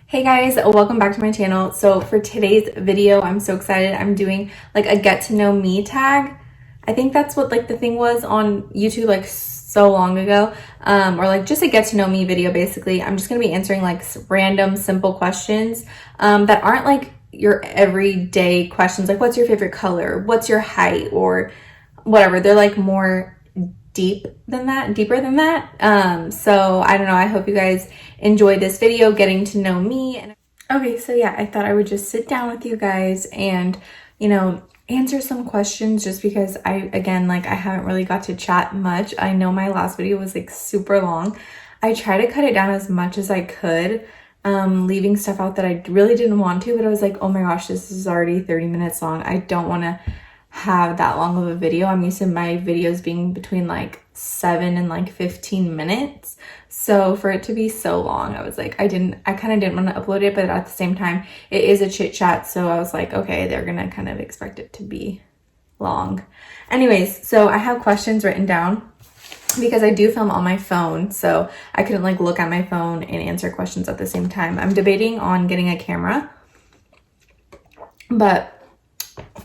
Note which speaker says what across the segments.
Speaker 1: Hey guys, welcome back to my channel. So for today's video, I'm so excited. I'm doing like a get to know me tag. I think that's what like the thing was on YouTube like so long ago, or like just a get to know me video. Basically, I'm just gonna be answering like random simple questions that aren't like your everyday questions, like what's your favorite color, what's your height, or whatever. They're like more deeper than that. So I don't know, I hope you guys enjoyed this video getting to know me. Okay, so yeah, I thought I would just sit down with you guys and answer some questions, just because I haven't really got to chat much. I know my last video was like super long. I try to cut it down as much as I could, leaving stuff out that I really didn't want to, but I was like, oh my gosh, this is already 30 minutes long. I don't want to have that long of a video. I'm used to my videos being between like 7 and like 15 minutes. So for it to be so long, I was like, I kind of didn't want to upload it, but at the same time, it is a chit chat. So I was like, okay, they're going to kind of expect it to be long. Anyways, so I have questions written down because I do film on my phone. So I couldn't like look at my phone and answer questions at the same time. I'm debating on getting a camera, but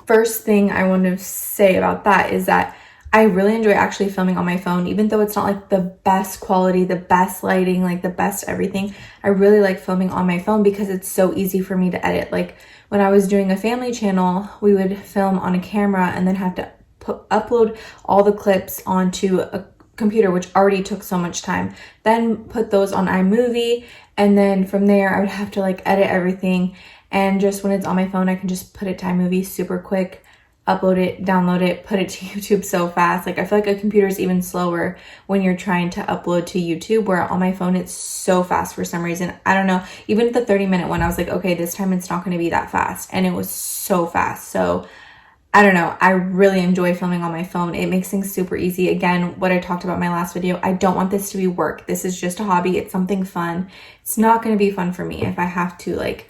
Speaker 1: first thing I want to say about that is that I really enjoy actually filming on my phone, even though it's not like the best quality, the best lighting, like the best everything. I really like filming on my phone because it's so easy for me to edit. Like when I was doing a family channel, we would film on a camera and then have to upload all the clips onto a computer, which already took so much time, then put those on iMovie, and then from there I would have to like edit everything. And just when it's on my phone, I can just put it to iMovie super quick, upload it, download it, put it to YouTube so fast. Like I feel like a computer is even slower when you're trying to upload to YouTube, where on my phone it's so fast for some reason. I don't know. Even the 30-minute one, I was like, okay, this time it's not going to be that fast. And it was so fast. So I don't know. I really enjoy filming on my phone. It makes things super easy. Again, what I talked about in my last video, I don't want this to be work. This is just a hobby. It's something fun. It's not going to be fun for me if I have to like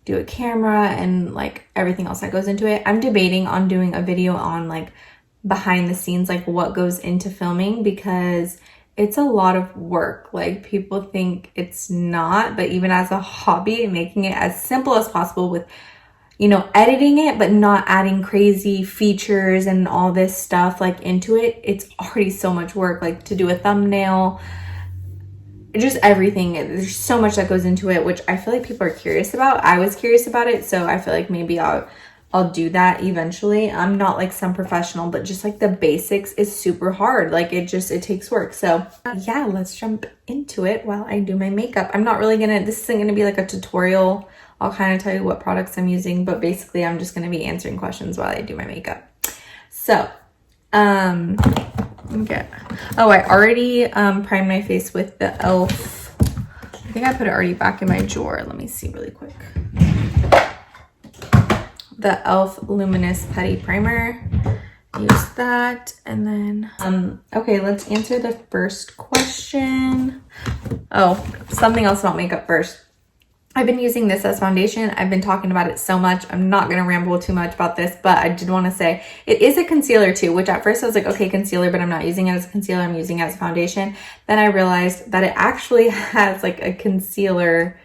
Speaker 1: do a camera and like everything else that goes into it. I'm debating on doing a video on like behind the scenes, like what goes into filming, because it's a lot of work. Like people think it's not, but even as a hobby, making it as simple as possible with editing it, but not adding crazy features and all this stuff like into it. It's already so much work, like to do a thumbnail, just everything. There's so much that goes into it, which I feel like people are curious about. I was curious about it, so I feel like maybe I'll do that eventually. I'm not like some professional, but just like the basics is super hard. Like it takes work. So yeah, let's jump into it while I do my makeup. I'm not really this isn't gonna be like a tutorial. I'll kind of tell you what products I'm using, but basically I'm just gonna be answering questions while I do my makeup. So, okay. Oh, I already primed my face with the e.l.f. I think I put it already back in my drawer. Let me see really quick. The e.l.f. Luminous Putty Primer. Use that. And then, okay, let's answer the first question. Oh, something else about makeup first. I've been using this as foundation. I've been talking about it so much. I'm not going to ramble too much about this, but I did want to say it is a concealer too, which at first I was like, okay, concealer, but I'm not using it as a concealer. I'm using it as a foundation. Then I realized that it actually has like a concealer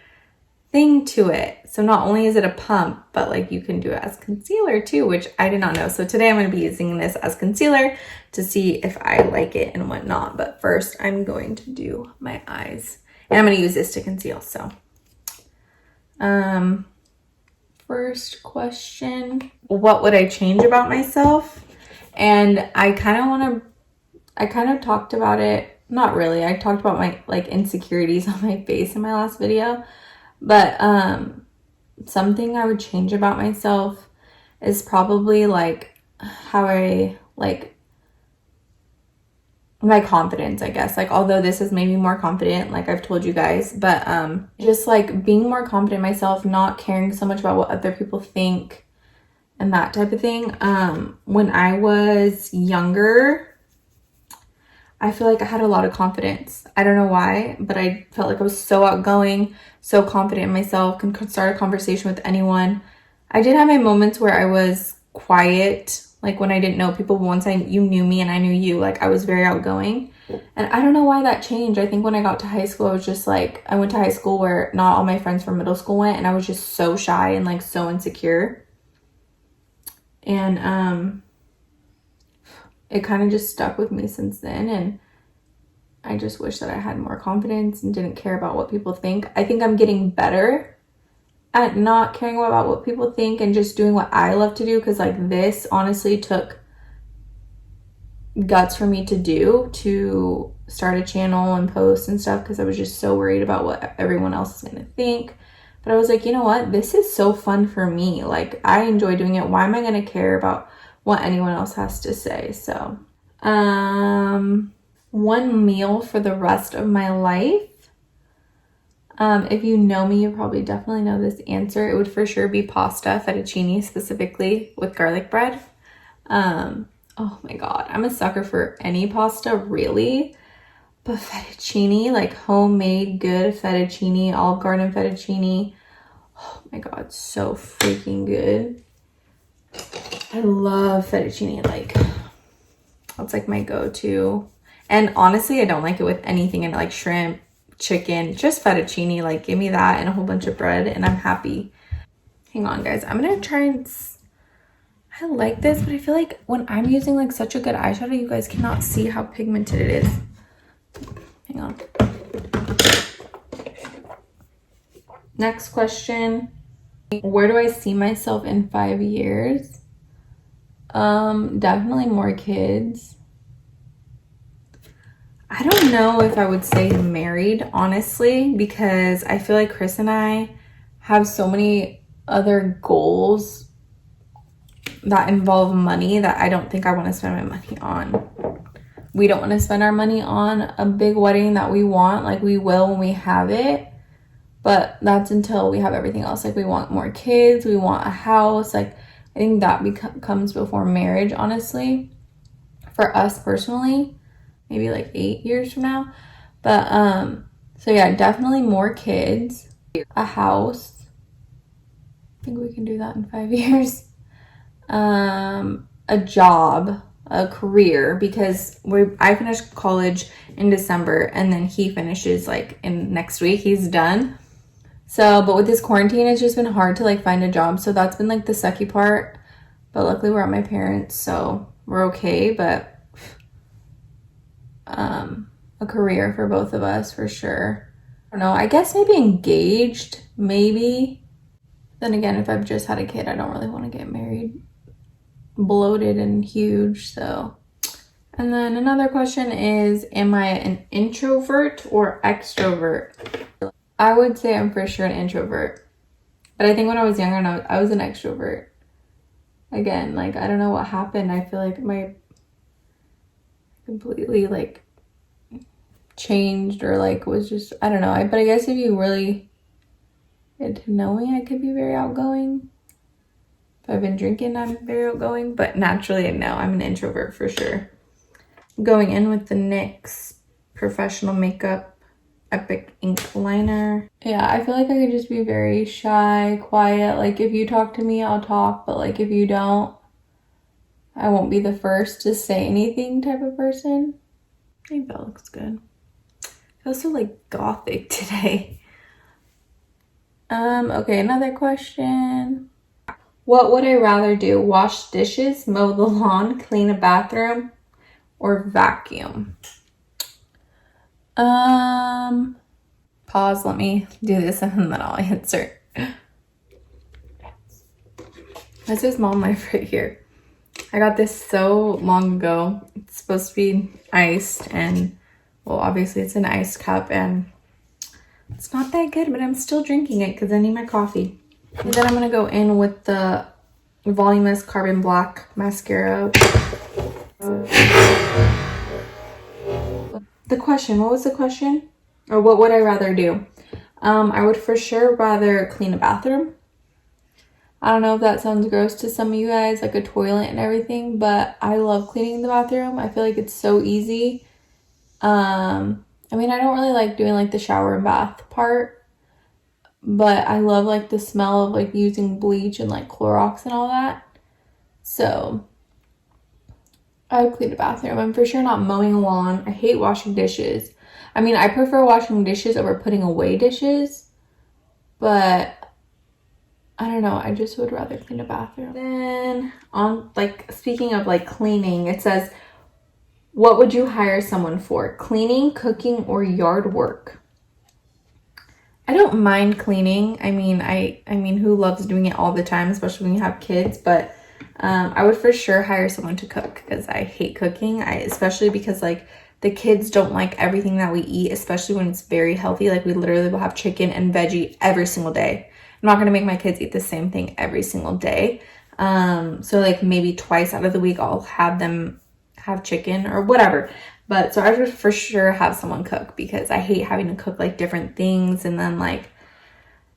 Speaker 1: thing to it. So not only is it a pump, but like you can do it as concealer too, which I did not know. So today I'm going to be using this as concealer to see if I like it and whatnot. But first I'm going to do my eyes, and I'm going to use this to conceal. So first question, what would I change about myself? And I kind of talked about it. Not really. I talked about my like insecurities on my face in my last video, but something I would change about myself is probably like how I like my confidence, I guess. Like, although this has made me more confident, like I've told you guys, but just like being more confident in myself, not caring so much about what other people think and that type of thing. When I was younger, I feel like I had a lot of confidence. I don't know why, but I felt like I was so outgoing, so confident in myself, could start a conversation with anyone. I did have my moments where I was quiet, like when I didn't know people, but once you knew me and I knew you, like I was very outgoing. And I don't know why that changed. I think when I got to high school, I was just like, I went to high school where not all my friends from middle school went, and I was just so shy and like so insecure. And it kind of just stuck with me since then. And I just wish that I had more confidence and didn't care about what people think. I think I'm getting better at not caring about what people think and just doing what I love to do, because like this honestly took guts for me to do, to start a channel and post and stuff, because I was just so worried about what everyone else is going to think. But I was like, you know what? This is so fun for me. Like, I enjoy doing it. Why am I going to care about what anyone else has to say? So, one meal for the rest of my life. If you know me, you probably definitely know this answer. It would for sure be pasta, fettuccine specifically, with garlic bread. Oh my god, I'm a sucker for any pasta, really. But fettuccine, like homemade good fettuccine, Olive Garden fettuccine. Oh my god, so freaking good. I love fettuccine. Like, that's like my go-to. And honestly, I don't like it with anything in it, like shrimp, chicken, just fettuccine. Like, give me that and a whole bunch of bread and I'm happy. Hang on, guys. I'm gonna try and... I like this, but I feel like when I'm using like such a good eyeshadow, you guys cannot see how pigmented it is. Hang on. Next question. Where do I see myself in 5 years? Definitely more kids. I don't know if I would say married, honestly, because I feel like Chris and I have so many other goals that involve money that I don't think I want to spend my money on. We don't want to spend our money on a big wedding that we want. Like, we will when we have it, but that's until we have everything else. Like, we want more kids, we want a house. Like, I think that comes before marriage, honestly, for us personally. Maybe like 8 years from now. But so yeah, definitely more kids, a house. I think we can do that in 5 years. A job, a career, because I finished college in December and then he finishes like in next week. He's done. So, but with this quarantine, it's just been hard to like find a job. So that's been like the sucky part. But luckily we're at my parents, so we're okay. But a career for both of us for sure. I don't know. I guess maybe engaged, maybe. Then again, if I've just had a kid, I don't really want to get married bloated and huge. So, and then another question is, am I an introvert or extrovert? I would say I'm for sure an introvert, but I think when I was younger, I was an extrovert. Again, like, I don't know what happened. I feel like my completely like changed, or like was just, I don't know. But I guess if you really get to know me, I could be very outgoing. If I've been drinking, I'm very outgoing, but naturally, no, I'm an introvert for sure. Going in with the NYX Professional Makeup Epic Ink Liner. Yeah, I feel like I could just be very shy, quiet. Like, if you talk to me, I'll talk, but like if you don't, I won't be the first to say anything type of person. I think that looks good. I feel so like gothic today. Okay, another question. What would I rather do? Wash dishes, mow the lawn, clean a bathroom, or vacuum? Pause, let me do this and then I'll answer. This is Mom Life right here. I got this so long ago. It's supposed to be iced, and well, obviously it's an iced cup and it's not that good, but I'm still drinking it because I need my coffee. And then I'm gonna go in with the Voluminous Carbon Black mascara. The question, what was the question? Or what would I rather do? I would for sure rather clean a bathroom. I don't know if that sounds gross to some of you guys, like a toilet and everything, but I love cleaning the bathroom. I feel like it's so easy. I mean, I don't really like doing like the shower and bath part, but I love like the smell of like using bleach and like Clorox and all that. So I would clean the bathroom. I'm for sure not mowing a lawn. I hate washing dishes. I mean, I prefer washing dishes over putting away dishes, but I don't know. I just would rather clean a bathroom. Then on, like, speaking of like cleaning, it says, what would you hire someone for? Cleaning, cooking, or yard work? I don't mind cleaning. I mean, who loves doing it all the time, especially when you have kids? But I would for sure hire someone to cook because I hate cooking. Especially because like the kids don't like everything that we eat, especially when it's very healthy. Like we literally will have chicken and veggie every single day. I'm not gonna make my kids eat the same thing every single day. So like maybe twice out of the week I'll have them have chicken or whatever. But so I would for sure have someone cook because I hate having to cook like different things, and then like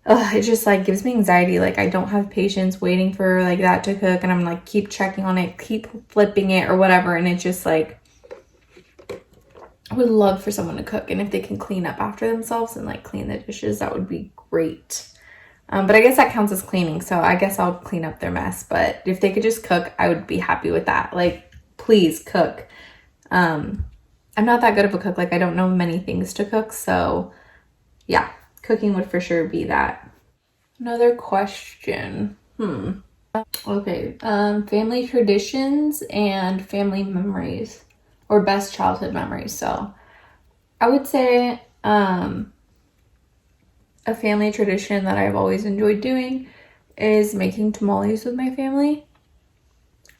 Speaker 1: it just like gives me anxiety. Like I don't have patience waiting for like that to cook, and I'm like keep checking on it, keep flipping it or whatever, and it just like I would love for someone to cook, and if they can clean up after themselves and like clean the dishes, that would be great. But I guess that counts as cleaning, so I guess I'll clean up their mess. But if they could just cook, I would be happy with that. Like, please cook. I'm not that good of a cook. Like, I don't know many things to cook, so yeah, cooking would for sure be that. Another question. Okay. Family traditions and family memories, or best childhood memories. So I would say, a family tradition that I've always enjoyed doing is making tamales with my family.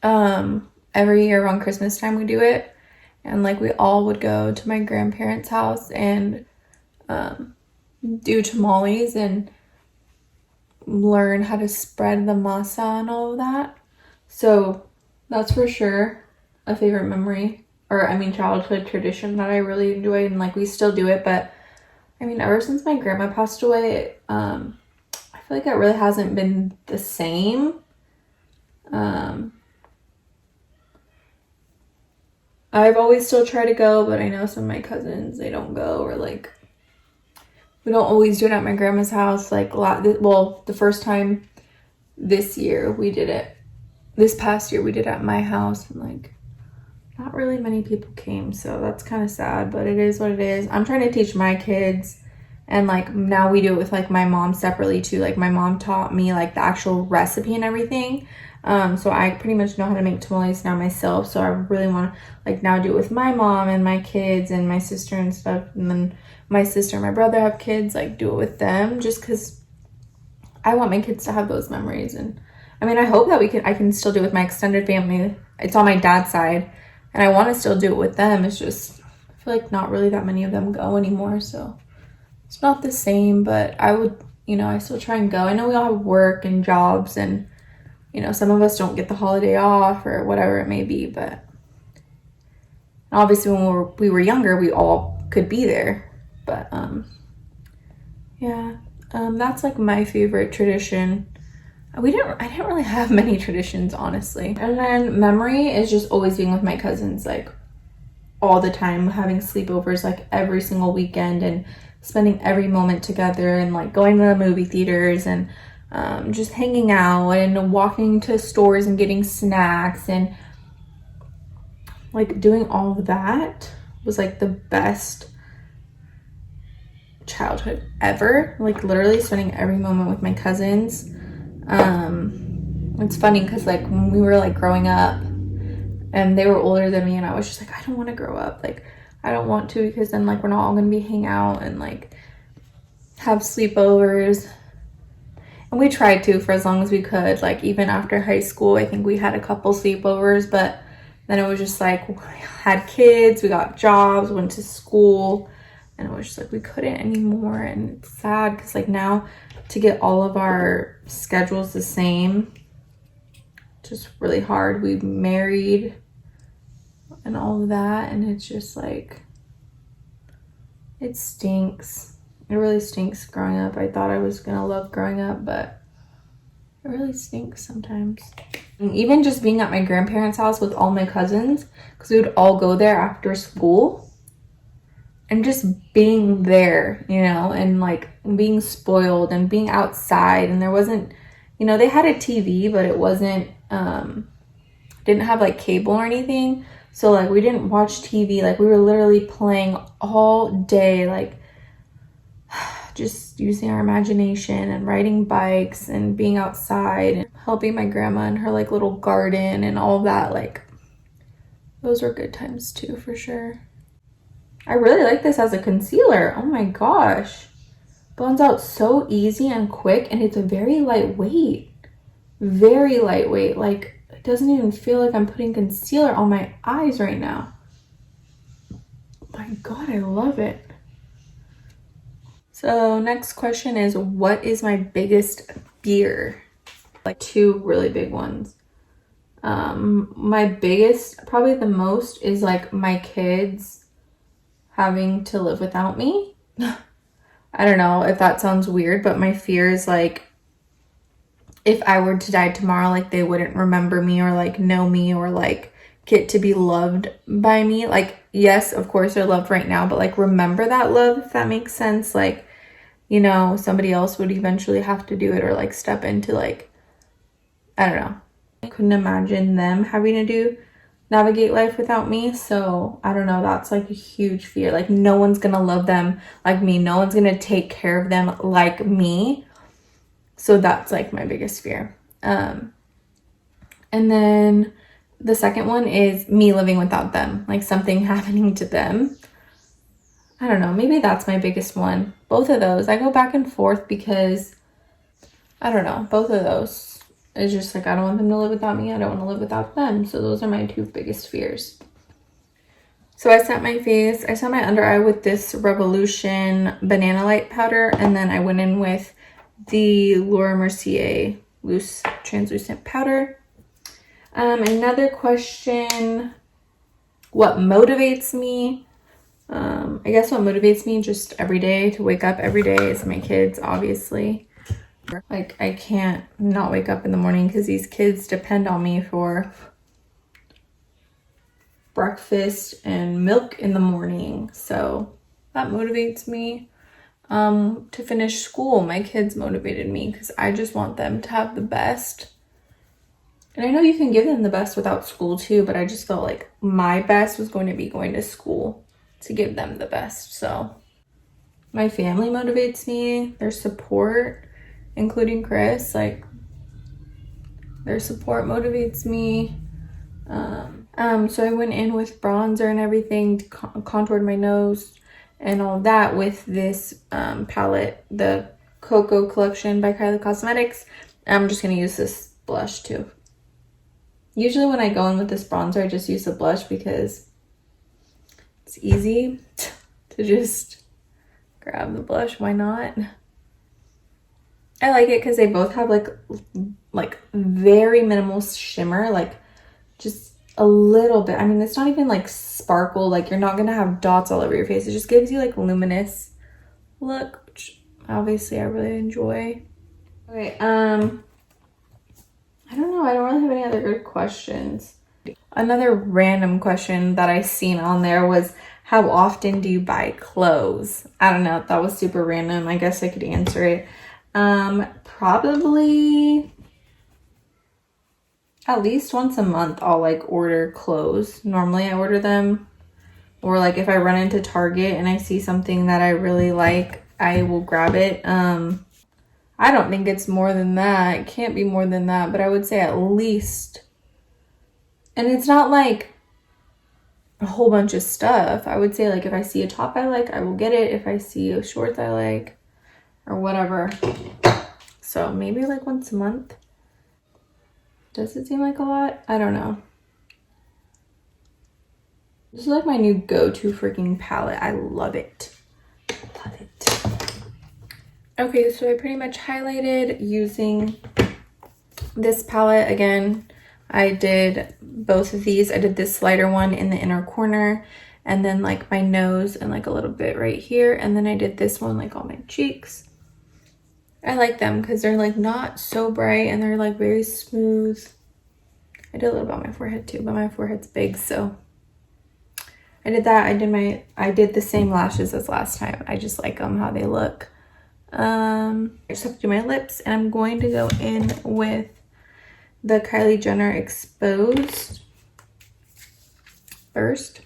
Speaker 1: Every year around Christmas time we do it, and like we all would go to my grandparents' house and do tamales and learn how to spread the masa and all of that. So that's for sure a favorite memory, or I mean childhood tradition that I really enjoy, and like we still do it. But I mean, ever since my grandma passed away, I feel like it really hasn't been the same. I've always still tried to go, but I know some of my cousins, they don't go, or like we don't always do it at my grandma's house. Like the first time this year we did it, this past year we did it at my house, and like not really many people came, so that's kind of sad, but it is what it is. I'm trying to teach my kids, and like now we do it with like my mom separately too. Like my mom taught me like the actual recipe and everything. So I pretty much know how to make tamales now myself. So I really want to like now do it with my mom and my kids and my sister and stuff. And then my sister and my brother have kids, like do it with them, just because I want my kids to have those memories. And I mean, I hope that I can still do it with my extended family. It's on my dad's side, and I want to still do it with them. It's just, I feel like not really that many of them go anymore. So it's not the same, but I would, I still try and go. I know we all have work and jobs, and some of us don't get the holiday off or whatever it may be, but obviously when we were younger, we all could be there. But yeah, that's like my favorite tradition. I didn't really have many traditions, honestly. And then memory is just always being with my cousins, like all the time, having sleepovers like every single weekend, and spending every moment together, and like going to the movie theaters, and just hanging out and walking to stores and getting snacks, and like doing all of that was like the best childhood ever. Like literally spending every moment with my cousins. It's funny because like when we were like growing up and they were older than me, and I was just like, I don't want to grow up. Like I don't want to, because then like we're not all gonna be hang out and like have sleepovers. And we tried to for as long as we could. Like even after high school, I think we had a couple sleepovers, but then it was just like we had kids, we got jobs, went to school, and it was just like we couldn't anymore. And it's sad because like now to get all of our schedules the same, just really hard. We married and all of that, and it's just like it stinks. It really stinks growing up. I thought I was gonna love growing up, but it really stinks sometimes. And even just being at my grandparents' house with all my cousins, because we would all go there after school, and just being there, and like being spoiled and being outside. And there wasn't, they had a TV, but it wasn't, didn't have like cable or anything. So like we didn't watch TV. Like we were literally playing all day, like just using our imagination and riding bikes and being outside and helping my grandma in her like little garden and all that. Like those were good times too, for sure. I really like this as a concealer. Oh my gosh. Blends out so easy and quick, and it's very lightweight. Very lightweight. Like it doesn't even feel like I'm putting concealer on my eyes right now. My God, I love it. So next question is, what is my biggest fear? Like two really big ones. My biggest, probably the most, is like my kids having to live without me. I don't know if that sounds weird, but my fear is like if I were to die tomorrow, like they wouldn't remember me or like know me or like get to be loved by me. Like, yes, of course they're loved right now, but like remember that love, if that makes sense. Like, you know, somebody else would eventually have to do it or like step into like, I don't know. I couldn't imagine them having to navigate life without me. So I don't know, that's like a huge fear. Like no one's gonna love them like me. No one's gonna take care of them like me. So that's like my biggest fear. And then the second one is me living without them, like something happening to them. I don't know, maybe that's my biggest one. Both of those, I go back and forth because, I don't know, both of those. It's just like, I don't want them to live without me. I don't want to live without them. So those are my two biggest fears. So I set my face, I set my under eye with this Revolution Banana Light powder. And then I went in with the Laura Mercier Loose Translucent Powder. Another question, what motivates me? I guess what motivates me just every day, to wake up every day, is my kids, obviously. Like I can't not wake up in the morning because these kids depend on me for breakfast and milk in the morning. So that motivates me. To finish school, my kids motivated me because I just want them to have the best. And I know you can give them the best without school too, but I just felt like my best was going to be going to school to give them the best. So my family motivates me, their support, including Chris, like their support motivates me. So I went in with bronzer and everything to contoured my nose and all that with this palette, the Cocoa Collection by Kylie Cosmetics. I'm just going to use this blush too. Usually when I go in with this bronzer, I just use the blush because it's easy to just grab the blush. Why not? I like it because they both have like very minimal shimmer, like just a little bit. I mean, it's not even like sparkle, like you're not gonna have dots all over your face. It just gives you like luminous look, which obviously I really enjoy. Okay, I don't know, I don't really have any other good questions. Another random question that I seen on there was, how often do you buy clothes? I don't know, that was super random. I guess I could answer it. Probably at least once a month I'll like order clothes. Normally I order them, or like if I run into Target and I see something that I really like, I will grab it. I don't think it's more than that. It can't be more than that, but I would say at least. And it's not like a whole bunch of stuff. I would say like if I see a top I like, I will get it. If I see a shorts I like or whatever. So maybe like once a month. Does it seem like a lot? I don't know. This is like my new go-to freaking palette. I love it. Love it. Okay, so I pretty much highlighted using this palette. Again, I did both of these. I did this lighter one in the inner corner and then like my nose and like a little bit right here. And then I did this one like on my cheeks. I like them because they're like not so bright and they're like very smooth. I did a little bit on my forehead too, but my forehead's big, so I did that. I did the same lashes as last time. I just like them how they look. I just have to do my lips, and I'm going to go in with the Kylie Jenner Exposed. first.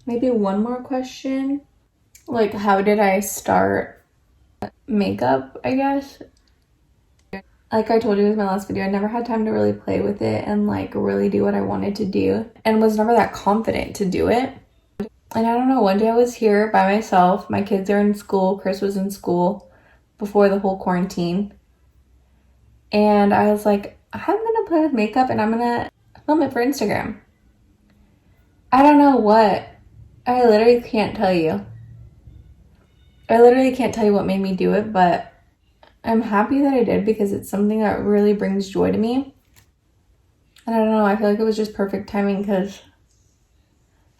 Speaker 1: Maybe one more question. Like, how did I start makeup, I guess? Like I told you in my last video, I never had time to really play with it and like really do what I wanted to do, and was never that confident to do it. And I don't know, one day I was here by myself. My kids are in school. Chris was in school before the whole quarantine. And I was like, I'm gonna play with makeup and I'm gonna film it for Instagram. I don't know what. I literally can't tell you. I literally can't tell you what made me do it, but I'm happy that I did because it's something that really brings joy to me. And I don't know, I feel like it was just perfect timing because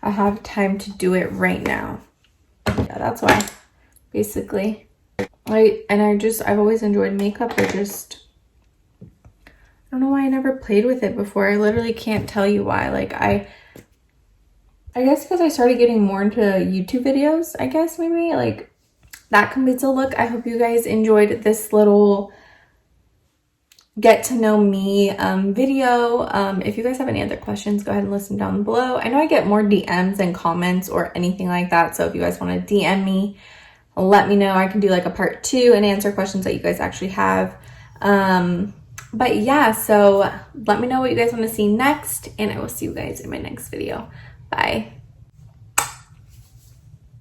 Speaker 1: I have time to do it right now. Yeah, that's why, basically. I've always enjoyed makeup. I don't know why I never played with it before. I literally can't tell you why. Like, I guess because I started getting more into YouTube videos, I guess maybe. Like, that completes a look. I hope you guys enjoyed this little get to know me video. If you guys have any other questions, go ahead and listen down below. I know I get more DMs and comments or anything like that, so if you guys want to DM me, let me know. I can do like a part 2 and answer questions that you guys actually have. But yeah, so let me know what you guys want to see next, and I will see you guys in my next video. Bye.